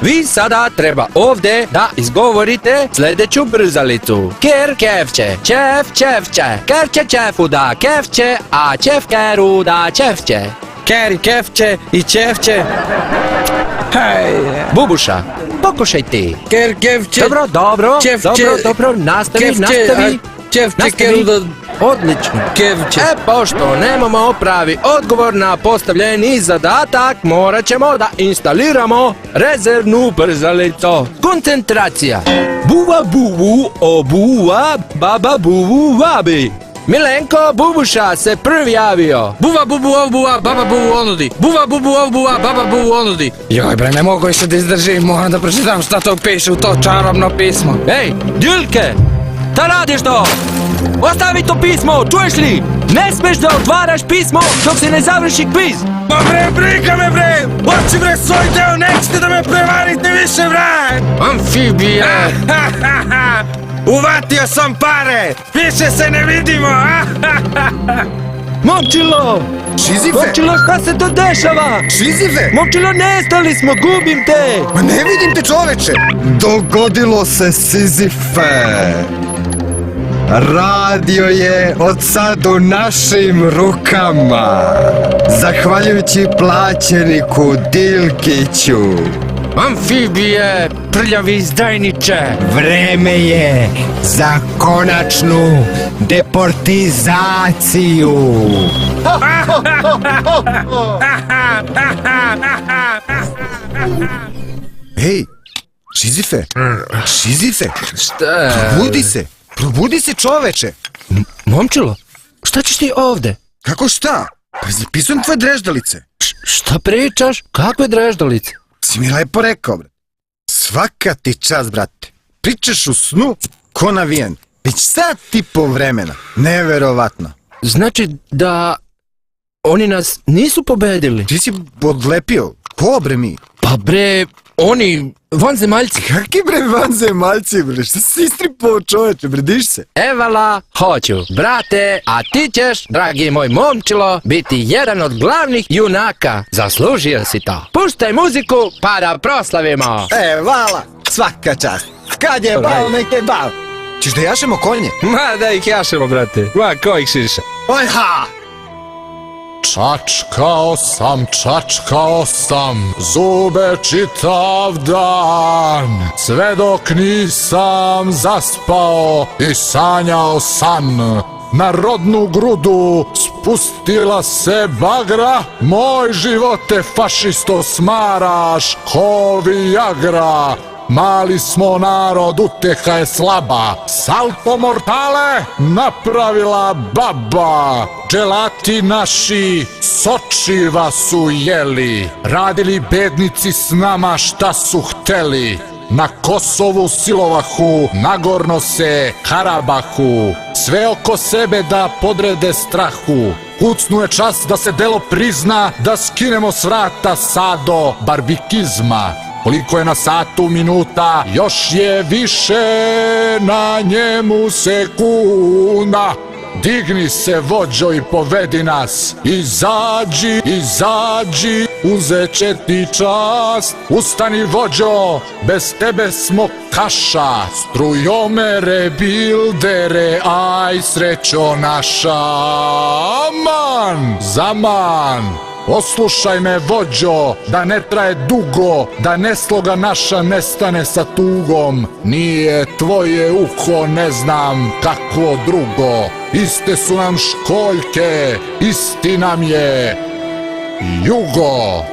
Vi sada treba ovdje da izgovorite sljedeću brzalicu. Ker kevče, čef čefče, kerče čefuda kevče, a čef keruda čefče. Keri kefče i čefče. Hej. Bubuša, pokušaj ti. Ker kefče. Dobro, nastavi. Čefče keruda. Odlično. Kevče. Pošto nemamo pravi odgovor na postavljeni zadatak, morat ćemo da instaliramo rezervnu brzalicu. Koncentracija. Buva buvu, obuva, baba buvu vabi. Milenko Bubuša se prvi javio. Buva bubu obuva, baba buvu onudi. Buva bubu obuva, baba buvu onudi. Joj bre, ne mogu više da izdržim, moram da pročitam šta to piše u to čarobno pismo. Ej, Djulke, šta radiš to? Ostavi to pismo, čuješ li? Ne smeš da otvaraš pismo dok se ne završi kviz. Ma bre, briga me bre! Hoći bre svoj deo, nećete da me prevarite više bre! Amfibije! Uvatio sam pare! Više se ne vidimo! Momčilo! Šizife! Momčilo, šta se to dešava? Šizife! Momčilo, nestali smo, gubim te! Ma ne vidim te čoveče! Dogodilo se Sizife! Radio je od sad u našim rukama, zahvaljujući plaćeniku Dilkiću. Amfibije, prljavi izdajniče! Vreme je za konačnu deportizaciju. Hej, Šizife! Šizife! Šta je? Probudi se čoveče! Momčilo, šta ćeš ti ovdje? Kako šta? Pa zapisujem tvoje dreždalice. Šta pričaš? Kakve dreždalice? Si mi lepo rekao, brat. Svaka ti čast, brate. Pričaš u snu ko navijen. Već sat i po vremena. Neverovatno. Znači da oni nas nisu pobedili? Ti si odlepio. Ko bre mi? Pa bre, oni vanzemaljci. Kaki bre vanzemaljci, bre? Šta si istripao čoveče, bre, diš se? Evala, hoću, brate, a ti ćeš, dragi moj momčilo, biti jedan od glavnih junaka. Zaslužio si to. Puštaj muziku pa da proslavimo. Vala, svaka čast. Kad je bal, nek je bal. Češ da jašemo konje? Ma da ih jašemo, brate. Ma ko ih šiša? Oj ha! Čačkao sam zube čitav dan, sve dok nisam zaspao i sanjao san. Na rodnu grudu spustila se bagra, moj živote fašisto smaraš ko Viagra. Mali smo narod, uteha je slaba, salto mortale napravila baba. Dželati naši sočiva su jeli, radili bednici s nama šta su hteli. Na Kosovu silovahu, nagorno se Karabahu, sve oko sebe da podrede strahu. Kucnu je čas da se delo prizna, da skinemo s vrata sado barbikizma. Koliko je na satu minuta, još je više na njemu sekunda. Digni se vođo i povedi nas, izađi, uzet će ti čast. Ustani vođo, bez tebe smo kaša, strujomere, bildere, aj srećo naša. Aman, zaman. Poslušaj me vođo, da ne traje dugo, da nesloga naša nestane sa tugom. Nije tvoje uho, ne znam kako drugo. Iste su nam školjke, isti nam je jugo.